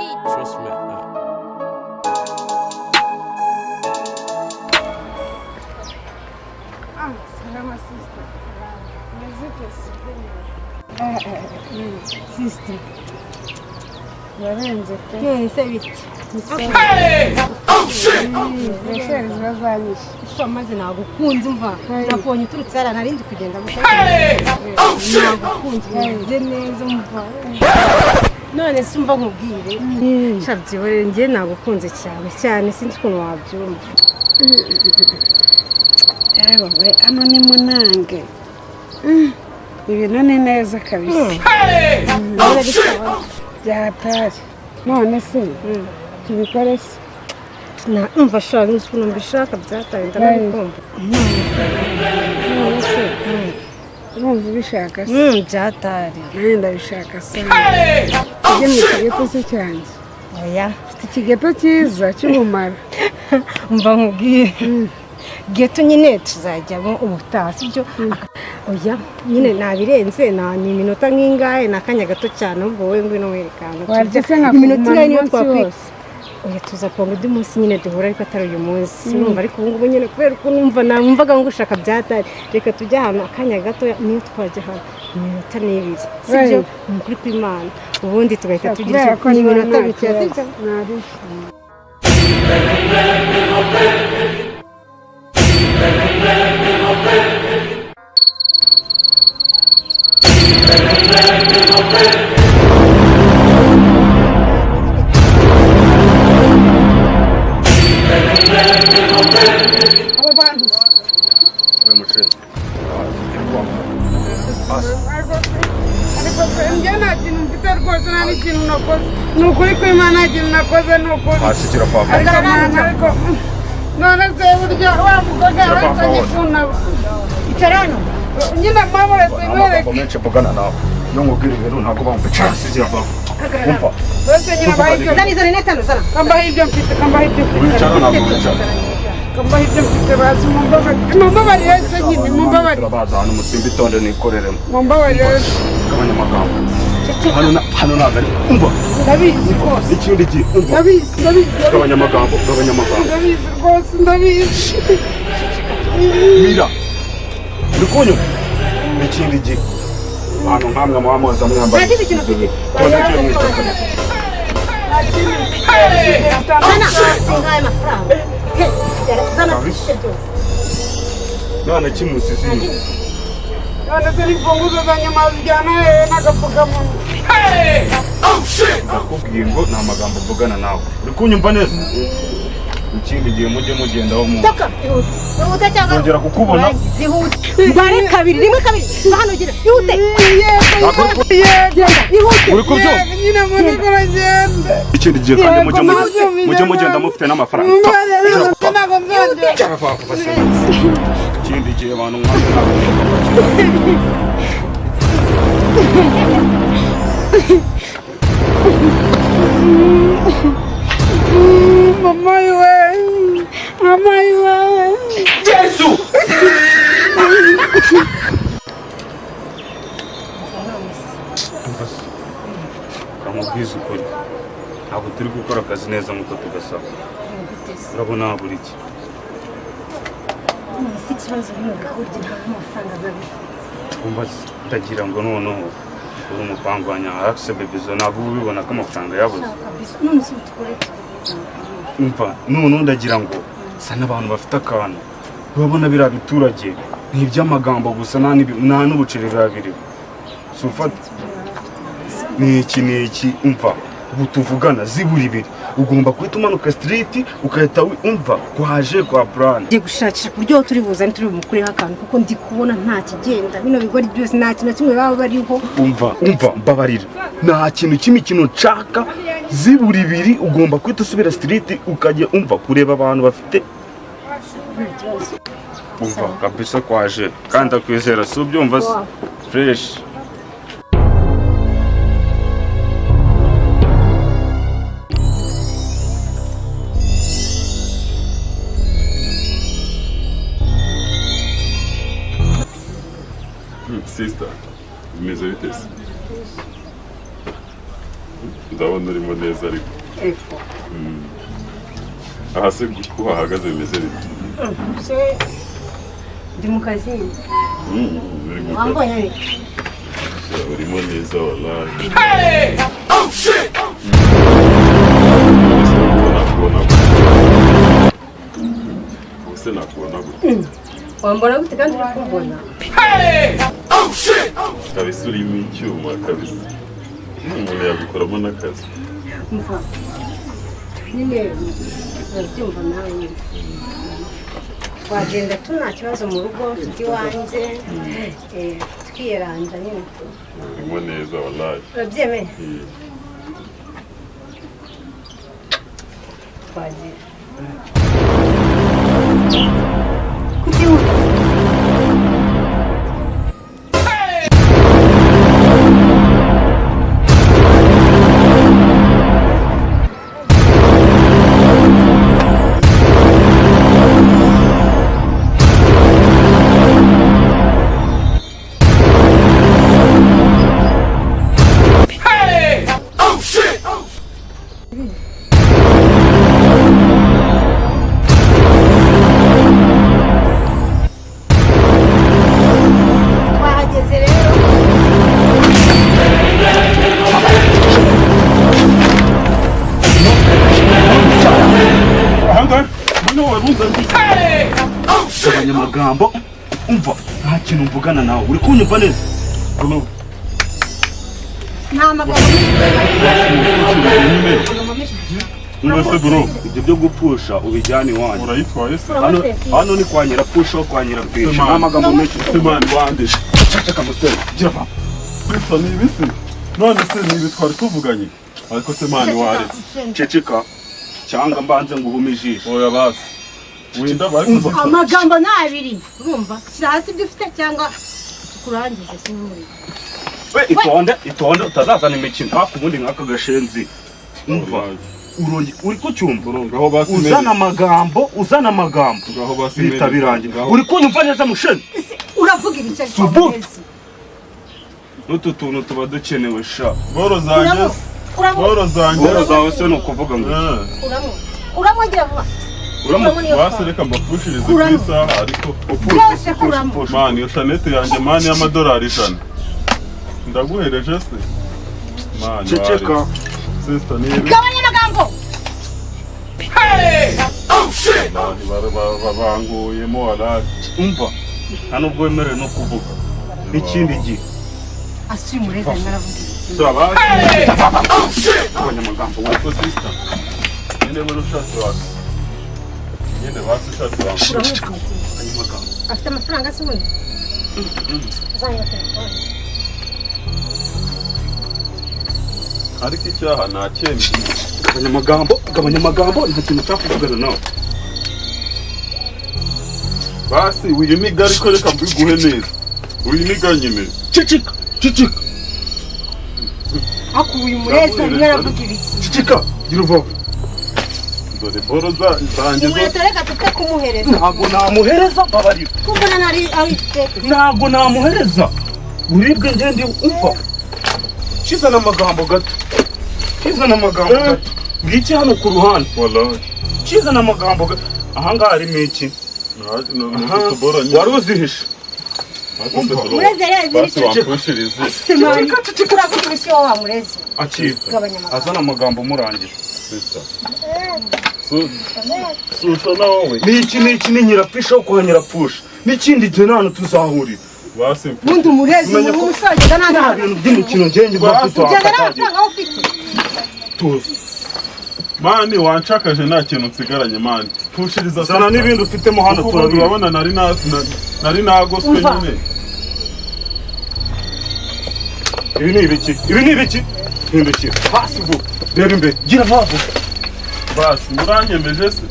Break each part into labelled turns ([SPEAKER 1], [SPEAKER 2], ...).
[SPEAKER 1] Trust me.
[SPEAKER 2] Salama sister. Sister. Yarenze pe.
[SPEAKER 3] Ese biti.
[SPEAKER 1] Hey! Oh shit!
[SPEAKER 2] Yasheri zibazanyisha.
[SPEAKER 3] Isho maze nagukunze umva. Nakonye uturutse ara narindi kugenda
[SPEAKER 1] Hey! Oh shit!
[SPEAKER 3] nagukunze neza umva. None sumva nkubwire. Shabyibore ngiye nagukunze cyane sinzi ukuntu wabyumva.
[SPEAKER 2] Ewe ano ni munange. Ibintu ni neza kabisa.
[SPEAKER 1] Hey!
[SPEAKER 2] Byatari. None se tubikore se.
[SPEAKER 3] Na umva shaka n'ukuntu mbishaka byataye ndabikumva.
[SPEAKER 2] None se urumva ubishaka se.
[SPEAKER 3] Byatari.
[SPEAKER 2] Nanjye ndabishaka se.
[SPEAKER 1] Hey!
[SPEAKER 2] Ujye mu kigeto se cyanjye.
[SPEAKER 3] Oya.
[SPEAKER 2] Mfite ikigeto cyiza cy'ubumara.
[SPEAKER 3] Umva nkubwire. Geto nyine tuzajyamo ubutaha sibyo. Oya nyine nabirenze ni iminota nk'ingahe nakanya gato cyane ubwo wowe ngwino werekana.
[SPEAKER 2] Warye se nka
[SPEAKER 3] iminota ingahe niyo twakwiye. Oya tuzapanga undi munsi nyine duhura ariko atari uyu munsi. Numva ariko ubu ngubu nyine kubera uko numvaga ngo ushaka byatari. Reka tujye ahantu akanya gato niyo twajya hano iminota n'ibiri sibyo kuri kw'Imana ubundi tugahita tugira iminota bike sibyo.
[SPEAKER 2] Nukuri kw'Imana ikintu nakoze nukuri.
[SPEAKER 4] Asikira papa.
[SPEAKER 2] Ariko none se burya wa mukobwa yazanye kunaba.
[SPEAKER 3] Icarano.
[SPEAKER 2] Nyina mama wese
[SPEAKER 4] Menshi mvugana nawe. Iyo nkubwira ibintu ntabwo bamva asikira papa. Umva.
[SPEAKER 2] Bose nyina bahibyo.
[SPEAKER 3] Zani netano sana.
[SPEAKER 2] Kambaye ibyo mfite.
[SPEAKER 4] Wicara ntabwo wicara.
[SPEAKER 2] Kambaye ibyo mfite bazi mumbabarire se nyine mumbabarire.
[SPEAKER 4] Turabaza hano musimba itonde nikoreremo.
[SPEAKER 2] Mumbabarire.
[SPEAKER 4] Gabanya amagambo. Hano ntabwo ari umva.
[SPEAKER 2] Ndabizi rwose.
[SPEAKER 4] Ikindi gihe umva.
[SPEAKER 2] Ndabizi.
[SPEAKER 4] Gabanya amagambo.
[SPEAKER 2] Ndabizi rwose ndabizi.
[SPEAKER 4] Mira. Ndikunyo. Ikindi gihe. Hano nkamwe muhamoza mwambara.
[SPEAKER 3] Nta kintu mfite.
[SPEAKER 4] Tonde cyo mwicara.
[SPEAKER 3] Sana singaye amafaranga. Zana
[SPEAKER 4] None kimusisi.
[SPEAKER 2] None se n'imfunguzo za nyama zijyana n'agapfukamunwa.
[SPEAKER 1] Hey! Oh shit!
[SPEAKER 4] Nakubwiye ngo nta magambo mvugana nawe. Uri kunyumva neza? Ikindi gihe mujye mugendaho mu.
[SPEAKER 3] Toka ihute cyangwa
[SPEAKER 4] Nongera kukubona.
[SPEAKER 3] Ihute. Bare kabiri rimwe kabiri. Hano gira. Ihute.
[SPEAKER 4] Uri kubyumva?
[SPEAKER 2] Nyina muri kuragenda.
[SPEAKER 4] Ikindi gihe kandi mujye mugenda mufite n'amafaranga.
[SPEAKER 2] Ntabwo nzongera.
[SPEAKER 4] Ikindi gihe abantu mwanze
[SPEAKER 2] Mama iwe.
[SPEAKER 1] Yesu!
[SPEAKER 4] Kamubwiza ukuri. Ntabwo turi gukora akazi neza nk'uko tugasaba. Urabona buri iki?
[SPEAKER 3] Ikibazo n'ugakurikira amafaranga babifite.
[SPEAKER 4] Umva ndagira ngo noneho uri umupangwanya Alex Bebizo ntabwo ubibona ko amafaranga yabuze.
[SPEAKER 3] None se utukore.
[SPEAKER 4] Umva noneho ndagira ngo sa n'abantu bafite akantu. Urabona biriya biturage ni iby'amagambo gusa nta n'ubuceri babiri. Sufata ni iki umva ubu tuvugana zibura ibiri ugomba kuhita umanuka street ukahita umva kwaje kwa plan.
[SPEAKER 3] Ndi gushakisha kuryo turi buzane turi bumukureho akantu kuko ndi kubona nta kigenda bino bigori byose nta kintu kimwe baba bariho.
[SPEAKER 4] Umva mbabarira nta kintu cy'imikino nshaka zibura ibiri ugomba kuhita usubira street ukajya umva kureba abantu bafite umva kabisa kwaje kandi akwizera si ubyumva fresh.
[SPEAKER 5] Sister, bimeze bite se? ndabona urimo neza ariko
[SPEAKER 3] Epfo.
[SPEAKER 5] aha se ko hahagaze bimeze bite
[SPEAKER 3] Se ndi mu kazi.
[SPEAKER 5] uri mu
[SPEAKER 3] Wambonye ni?
[SPEAKER 5] urimo neza wallahi
[SPEAKER 1] Hey! Oh shit!
[SPEAKER 5] Ese nakubona gute
[SPEAKER 3] Wambona gute kandi uri kumbona?
[SPEAKER 1] Hey! Oh shit!
[SPEAKER 5] kabisa urimo icyuma kabisa umuntu yagukoramo n'akazi
[SPEAKER 3] Mva. Nyine urabyumva nawe nyine. Wagenda tu nta kibazo mu rugo mfite iwanjye twiyeranja nyine.
[SPEAKER 5] urimo neza wallahi
[SPEAKER 3] Urabyemeye? Twagiye. Kutihuta.
[SPEAKER 1] Hey! Oh shit!
[SPEAKER 3] Twahageze rero.
[SPEAKER 4] ahangaha mbona waruzanye
[SPEAKER 1] Hey! Oh shit!
[SPEAKER 4] abanyamagambo umva nta kintu mvugana nawe uri kunyumva neza
[SPEAKER 3] Nta magambo
[SPEAKER 4] mwese bro ibyo byo gupusha ubijyane iwanyu
[SPEAKER 5] urayitwaye se
[SPEAKER 4] hano ni kwa nyirapusha kwa nyirapesha
[SPEAKER 5] Semana.
[SPEAKER 4] nta magambo menshi
[SPEAKER 5] semani wandisha
[SPEAKER 4] ceceka musore gira va
[SPEAKER 5] Kristo ni ibisi none se ni ibi twari tuvuganye ariko semani waretse
[SPEAKER 4] ceceka cyangwa mbanze nguhume ijisho
[SPEAKER 5] oya basi winda bariko
[SPEAKER 3] amagambo ni abiri urumva shyira hasi ibyo ufite cyangwa tukurangize sinumuri
[SPEAKER 4] we itonde utazazana imikino hafi ubundi nk'aka gashenzi umva urongi uri kucyumva
[SPEAKER 5] ngaho basi
[SPEAKER 4] uzana amagambo
[SPEAKER 5] ngaho basi
[SPEAKER 4] bihita birangira uri kunyumva neza musheni
[SPEAKER 3] uravuga ibice
[SPEAKER 4] Subutu. n'utu tuntu tuba dukenewe sha
[SPEAKER 5] boro zanjye boro zanjye
[SPEAKER 4] boro zawe se ni ukuvuga ngo
[SPEAKER 3] uramwongera vuba
[SPEAKER 5] basi reka mbapushirize ku isaha ariko
[SPEAKER 3] byose kuramo
[SPEAKER 5] mani iyo shanete yanjye mani y'amadolari 100 ndaguhereje se mani
[SPEAKER 4] ceceka
[SPEAKER 5] sister ni ibi
[SPEAKER 3] gabanya amagambo
[SPEAKER 1] Hey! Oh shit!
[SPEAKER 5] mani banguyemo warari
[SPEAKER 4] umva nta nubwo wemerewe no kuvuga n'ikindi gihe
[SPEAKER 3] asuye umurezi arimo aravuga
[SPEAKER 4] turabasi
[SPEAKER 1] Hey! Oh shit!
[SPEAKER 4] abanyamagambo we
[SPEAKER 5] ariko sister nyine muri ushatse wasi nyine basi ushatse wasi
[SPEAKER 4] abanyamagambo
[SPEAKER 3] afite amafaranga se ubundi uzanye telefone
[SPEAKER 5] ariko icyaha ntacyemye
[SPEAKER 4] abanyamagambo nta kintu cyakuvugana nawe
[SPEAKER 5] basi wiyimiga ariko reka mbiguhe neza wiyimiga nyine
[SPEAKER 4] ceceka
[SPEAKER 3] akuye umurezi arimo aravuga ibiki
[SPEAKER 4] ceceka gira uvavu
[SPEAKER 5] dore boro zanjye zose
[SPEAKER 3] inkweto reka tupfe kumuhereza
[SPEAKER 4] ntabwo namuhereza babarira
[SPEAKER 3] kuko nari ari fake
[SPEAKER 4] ntabwo namuhereza uribwe ngende umva kizana amagambo gato ngiki hano ku ruhande
[SPEAKER 5] wallahi
[SPEAKER 4] kizana amagambo gato ahangaha harimo iki
[SPEAKER 5] wari
[SPEAKER 4] uzihishe
[SPEAKER 3] umurezi yari
[SPEAKER 5] basi
[SPEAKER 3] yazirikije
[SPEAKER 5] wampushirize
[SPEAKER 3] semani uravuga ibiki wowe wa murezi
[SPEAKER 4] akiva
[SPEAKER 3] gabanya amagambo
[SPEAKER 4] azana amagambo umurangira
[SPEAKER 5] sister susha na wowe
[SPEAKER 4] n'iki ni nyirapfisha wo kwa nyirapfusha n'ikindi gihe nta hantu tuzahurira
[SPEAKER 5] basi
[SPEAKER 3] ubundi umurezi ni umusogeza
[SPEAKER 4] nta
[SPEAKER 3] nta
[SPEAKER 4] bintu by'imikino ngenge
[SPEAKER 3] ugenda n'amafaranga wowe ufite
[SPEAKER 4] tuzi
[SPEAKER 5] mani wanshakaje nta kintu nsigaranye mani pushiriza
[SPEAKER 4] zana n'ibindi ufitemo hano
[SPEAKER 5] kuko
[SPEAKER 4] turabizi
[SPEAKER 5] urabona nari nagoswe
[SPEAKER 3] Umva.
[SPEAKER 5] nyine
[SPEAKER 4] ibi ni ibiki hindukira hasi vuba reba imbere gira vavu
[SPEAKER 5] basi muranyemeje se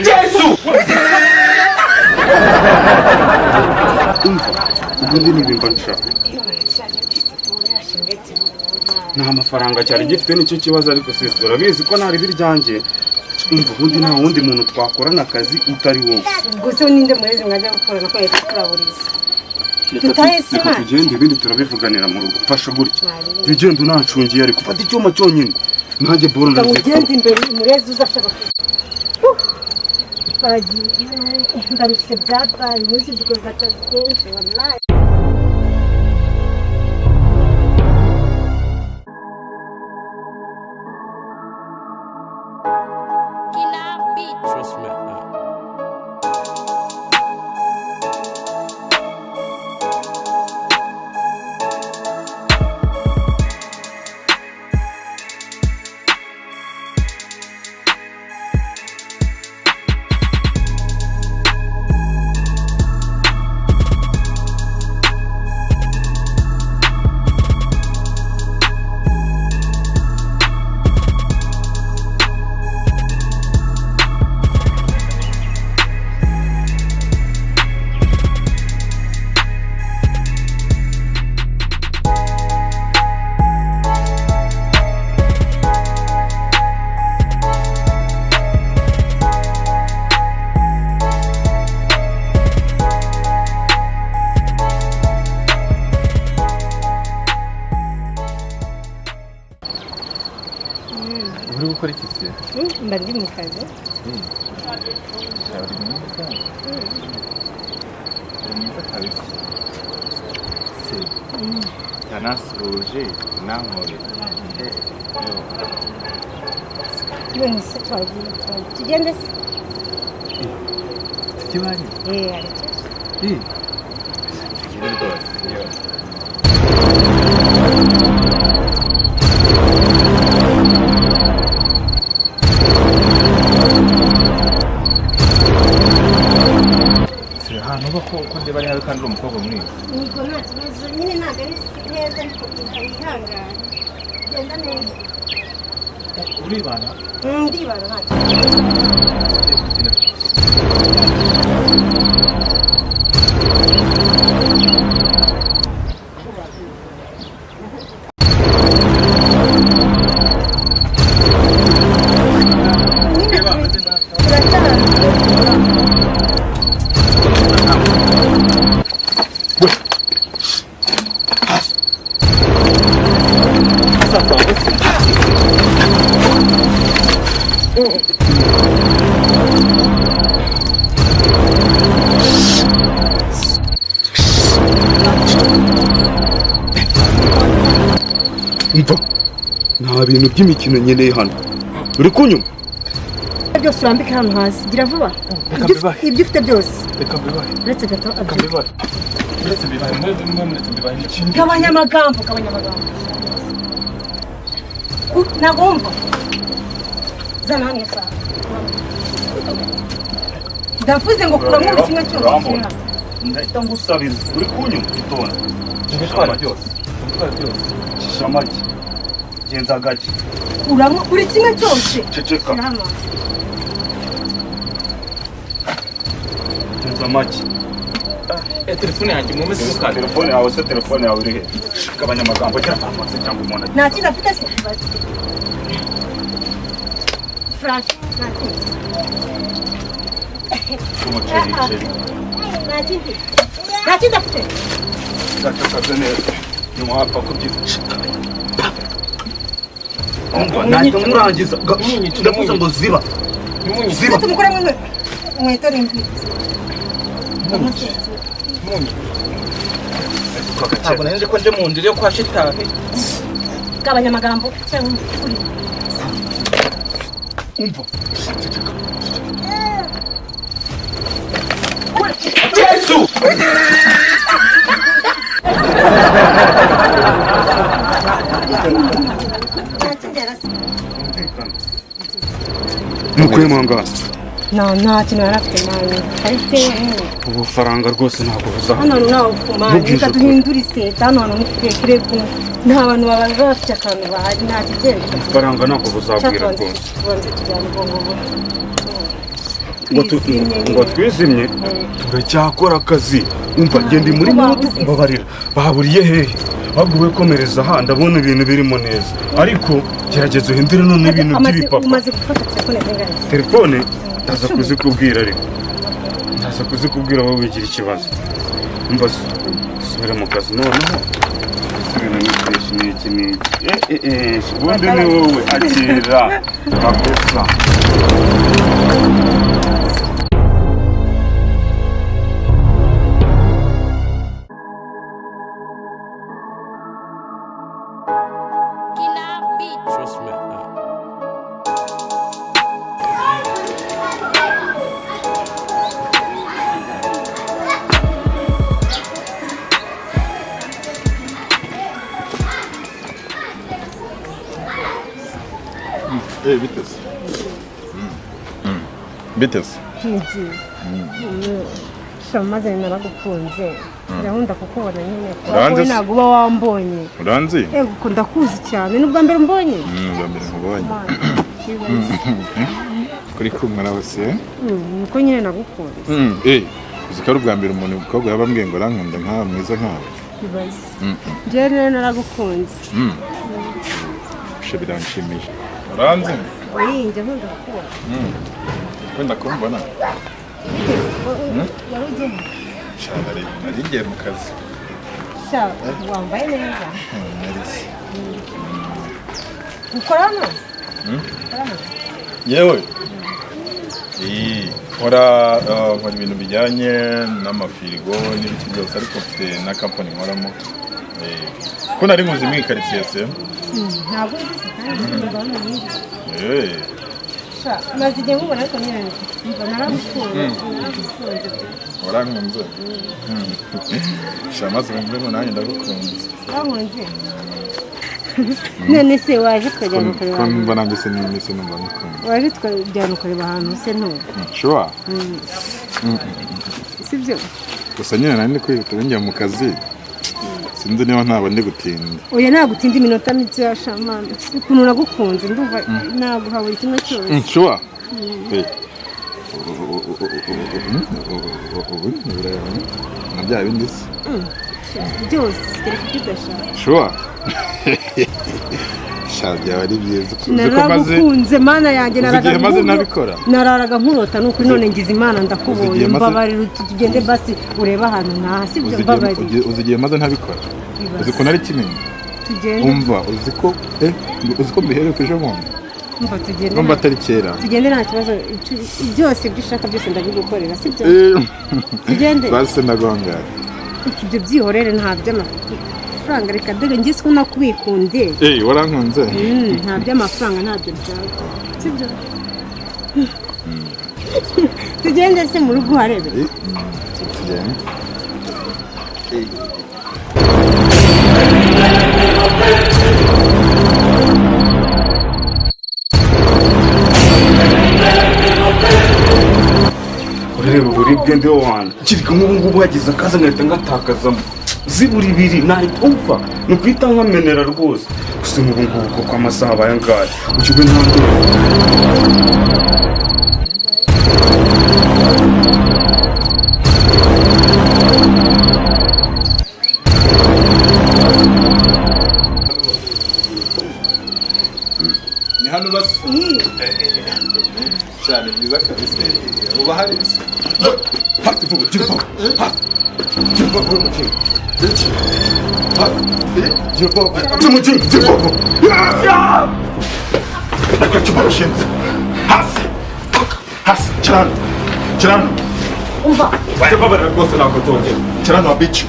[SPEAKER 1] Jesus!
[SPEAKER 4] ubundi ni ibimba nshaka nta mafaranga cyari gifite nicyo kibazo ariko sisi urabizi ko ntari biryanjye umva ubundi nta wundi muntu twakorana akazi utari wowe
[SPEAKER 3] ubwo se ninde murezi mwajya gukorana ko leta turaburiza Tutahise
[SPEAKER 4] reka
[SPEAKER 3] Imana.
[SPEAKER 4] tugende ibindi turabivuganira mu rugo fasha gutya jya ugenda unancungiye ariko ufata icyuma cyonyine nanjye boro
[SPEAKER 3] ugende imbere umurezi uzashaka twagiye ndarushye byatari umunsi dukoze akazi kenshi wallahi.
[SPEAKER 6] Trust me.
[SPEAKER 7] uri gukora iki se?
[SPEAKER 3] Mba ndi mu kazi.
[SPEAKER 7] Uri mwiza. Uri mwiza kabisa. Se. Yanasuhuje nankore.
[SPEAKER 3] None se twagiye tugende se?
[SPEAKER 7] Tukibanye?
[SPEAKER 3] Ariko.
[SPEAKER 7] Tugende rwose. ahantu uba ko ndeba ari habi kandi uri umukobwa mwiza.
[SPEAKER 3] Niko nta kibazo nyine ntabwo ari heza ariko yihangana genda neza.
[SPEAKER 7] Uribana?
[SPEAKER 3] Ndibana nta kibazo.
[SPEAKER 4] Umva nta bintu by'imikino nkeneye hano uri kunyuma
[SPEAKER 3] byose urambike hano hasi gira vuba ibyo ufite byose
[SPEAKER 7] reka mbibahe
[SPEAKER 3] uretse gato
[SPEAKER 7] reka mbibahe uretse mbibahe uretse mbibahe n'ikindi
[SPEAKER 3] gabanya amagambo ntabwo wumva zana hano iyo saha ndavuze ngo kuramo buri kimwe cyose
[SPEAKER 4] ndahita ngusabiriza uri kunyuma itonde
[SPEAKER 7] ubutwara byose
[SPEAKER 4] shisha amagi genza gake
[SPEAKER 3] kuramo buri kimwe cyose
[SPEAKER 4] ceceka genza amagi
[SPEAKER 7] telefone yanjye mu mezi mukanda
[SPEAKER 4] telefone yawe se telefone yawe iri he gabanya amagambo cyangwa amazi cyangwa umuntu
[SPEAKER 3] nta kintu afite se flash
[SPEAKER 4] umuceri
[SPEAKER 3] nta kintu afite
[SPEAKER 4] gacakaze neza nyuma wapfa kubyiza nahita murangiza ndavuze ngo ziba ziba
[SPEAKER 3] tumukore mu inkweto n'imvi
[SPEAKER 7] ntabwo nari nzi ko nje mu nzira yo kwa shitani
[SPEAKER 3] gabanya amagambo cyangwa ukuri
[SPEAKER 4] umva
[SPEAKER 1] Yesu!
[SPEAKER 4] mukwemangasa
[SPEAKER 3] nta kintu yari afite nawe ariko
[SPEAKER 4] ubufaranga rwose ntabwo buzaha
[SPEAKER 3] hano hantu ntawe ufumane reka duhindure iseta hano hantu ntitureke nta bantu baba bafite akantu bahari nta kigenda
[SPEAKER 4] ubufaranga ntabwo buzabwira rwose
[SPEAKER 3] tubanze tujyane
[SPEAKER 4] ngo twizimye turacyakora akazi umva ngende muri moto mbabarira baburiye hehe ahubwo we komereza aha ndabona ibintu birimo neza ariko gerageza uhindure none ibintu by'ibipapa
[SPEAKER 3] umaze gufata telefone zingahe
[SPEAKER 4] telefone ndaza kuzikubwira ariko ndaza kuzikubwira wowe wigira ikibazo umva dusubire mu kazi noneho dusubire n'ikirishi n'iki ubundi ni wowe akira kabisa.
[SPEAKER 6] Trust me.
[SPEAKER 5] Biteze. Biteze.
[SPEAKER 3] Shamaze naragukunze. Ndakunda kukubona nyine.
[SPEAKER 5] Uranzi?
[SPEAKER 3] Ntabwo uba wambonye.
[SPEAKER 5] Uranzi?
[SPEAKER 3] Ego ndakuzi cyane. Nubwa mbere mbonye.
[SPEAKER 5] Ubwa mbere nkubonye. Kuri kumwe nawe se?
[SPEAKER 3] Niko nyine nagukunze.
[SPEAKER 5] Uzi ko ari ubwa mbere umuntu umukobwa yabambwiye ngo arankunda nkawe mwiza nkawe.
[SPEAKER 3] Bibaze. Njye rero naragukunze.
[SPEAKER 5] Biranshimisha. Uranzi?
[SPEAKER 3] Njye nkunda kukubona.
[SPEAKER 5] Wenda kumbona?
[SPEAKER 3] Wari ugenda?
[SPEAKER 5] Nari ngiye mu kazi.
[SPEAKER 3] Wambaye neza.
[SPEAKER 5] Narisi.
[SPEAKER 3] Ukorana?
[SPEAKER 5] Yewe. Nkora ibintu bijyanye n'amafirigo n'ibiki byose ariko mfite na kampani nkoramo. Ko nari nkuzi muri quartier se?
[SPEAKER 3] Ntabwo nzi kandi ndabona nyinshi. Maze igihe nkubona ariko nyine naragukunze.
[SPEAKER 5] Warankunze? Maze ngo nanjye ndagukunze.
[SPEAKER 3] Warankunze? None se waje tukajyana ukareba
[SPEAKER 5] ahantu? Ko mbona ngise n'imisi numva ngukunze.
[SPEAKER 3] Waje tukajyana ukareba ahantu se ntubu?
[SPEAKER 5] Sure.
[SPEAKER 3] Sibyo?
[SPEAKER 5] Gusa nyine nari ndi kwihuta njya mu kazi. Sinzi niba ntaba ndi gutinda.
[SPEAKER 3] Oya nagutinda iminota mike ya shamana. Ukuntu nagukunze ndumva naguha buri kimwe cyose.
[SPEAKER 5] Sure. Nabya bindi se.
[SPEAKER 3] Byose kereka kidashaka.
[SPEAKER 5] Sure. Byaba ari byiza.
[SPEAKER 3] Naragukunze mana yanjye
[SPEAKER 5] naraga maze nabikora.
[SPEAKER 3] Nararaga nkurota nuko none ngize imana ndakubonye mbabarira tugende basi ureba ahantu nta sibyo mbabarira.
[SPEAKER 5] Uzigiye maze ntabikora. Uzi ko nari kinini.
[SPEAKER 3] Tugende.
[SPEAKER 5] Umva uzi ko biheruka ejo bundi.
[SPEAKER 3] Umva tugende.
[SPEAKER 5] Umva atari kera.
[SPEAKER 3] Tugende nta kibazo byose byishaka byose ndabigukorera sibyo. Tugende.
[SPEAKER 5] Basi ndagongara.
[SPEAKER 3] Ibyo byihorere nta by'amafaranga reka dege ngise ko nakwikunde.
[SPEAKER 5] Warankunze?
[SPEAKER 3] Nta by'amafaranga ntabyo nshaka. Sibyo? Tugende se mu rugo harebe.
[SPEAKER 5] Tugende.
[SPEAKER 4] Ureba uburibwe ndi wana kirika nk'ubu ngubu hagize akaza ngahita ngatakazamo zibura ibiri nahita upfa ni ukwita nkamenera rwose gusa nk'ubu ngubu kuko amasaha abaye angahe ujye ntandura.
[SPEAKER 5] Ni hano basi? Cyane byiza kabisa. Uba hari isi. Hati vuba, vuba. Vuba vuba mu kintu. Vuba. Mu kintu, vuba. Ya! Akacupa shinze. Hasi. Hasi, cyane. Cyane.
[SPEAKER 3] Umva.
[SPEAKER 5] Waje babarira rwose nako tonge. Cyane wabicu.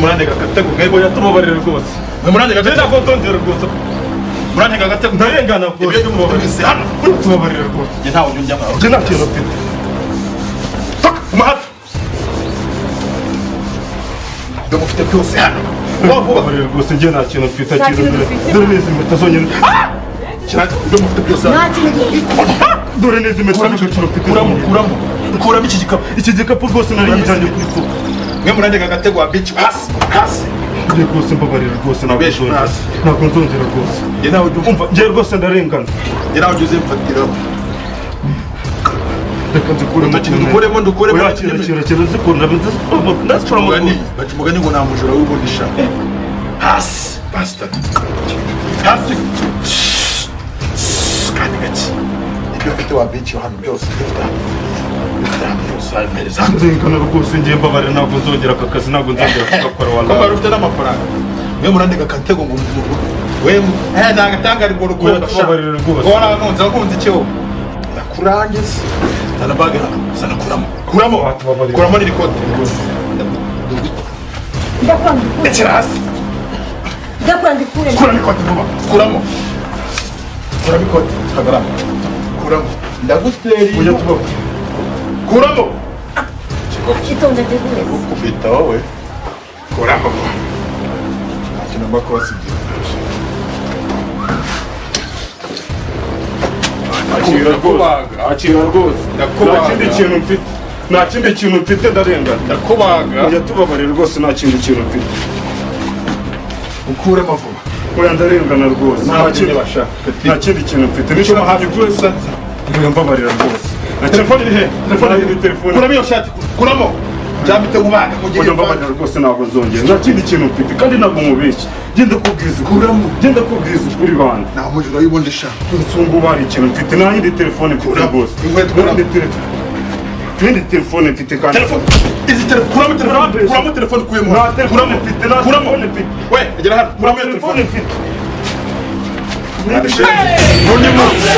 [SPEAKER 5] Murande gatego ngebo yatubabarira rwose. Murande gatego nako tongera rwose. Murande gatego ntarengana rwose. Ibyo mubabarira hano. Tubabarira rwose. Je ntawo njya mwaho. Je ntakintu mfite. Umahafi. Ndamufite byose hano. Wavubabarira rwose je nta kintu mfite dore neza impeta zonyine. Cyane ndamufite byose hano.
[SPEAKER 3] Nta kintu gifite.
[SPEAKER 5] Dore neza impeta n'agaciro mfite. Kuramo iki gikapu rwose nari yijanye ku isoko. Mwe murande gatego wabicu hasi. Hasi. Ngiye rwose mbabarira rwose ntabwo nzongera rwose. Nge nawe umva ngiye rwose ndarengana. Nge nawe ugize mfatiraho. Reka nzikuremo dukuremo. Oya kira zikunda ndazicura mu gani. Baca umugani ngo nta mujura w'ubunisha. Hasi. Bastard. Hasi. Kandi gake. Ibyo mfite wabicu hano byose.
[SPEAKER 4] nzengana rwose ngiye mbabarira ntabwo nzongera aka kazi ntabwo nzongera kugakora
[SPEAKER 5] ko
[SPEAKER 4] wallahi
[SPEAKER 5] bari ufite n'amafaranga mwe murandika akatego ngo we ntagatangare ngo rukundo
[SPEAKER 4] tubabarira rwose
[SPEAKER 5] warankunze wakunze icyo ndakurangiza zana bage hano zana kuramo kuramo n'irikote
[SPEAKER 2] ndakwandikure
[SPEAKER 5] ekera hasi
[SPEAKER 2] ndakwandikure
[SPEAKER 5] kuramo ikote vuba kuramo ikote hagarama kuramo ndagutera
[SPEAKER 4] ujya tubaho
[SPEAKER 5] kuramo
[SPEAKER 2] itonde ndiguye
[SPEAKER 5] ufite wowe kuramo ntacyo namba kubasigira
[SPEAKER 4] akira rwose nta kindi kintu mfite ndarengana
[SPEAKER 5] ndakubaga
[SPEAKER 4] ujya tubabarira rwose nta kindi kintu mfite
[SPEAKER 5] ukuremo vuba
[SPEAKER 4] oya ndarengana rwose nta kindi kintu mfite
[SPEAKER 5] nicyo mahandi rwose
[SPEAKER 4] oya mbabarira rwose na telefone iri he telefone
[SPEAKER 5] kuramo iyo shati kuramo byambite ubana
[SPEAKER 4] oya mbabarira rwose ntabwo nzongera nta kindi kintu mfite kandi ntabwo mubeshye genda kubwiza ukuri bana
[SPEAKER 5] nta mujura y'ubundi shaka
[SPEAKER 4] nsumba uba hari ikintu mfite nta yindi telefone mfite rwose n'indi telefone mfite kandi
[SPEAKER 5] kuramo telefone ukuyemo
[SPEAKER 4] nta telefone mfite nta telefone mfite
[SPEAKER 5] we egera hano kuramo iyo telefone
[SPEAKER 4] mfite
[SPEAKER 5] undi munsi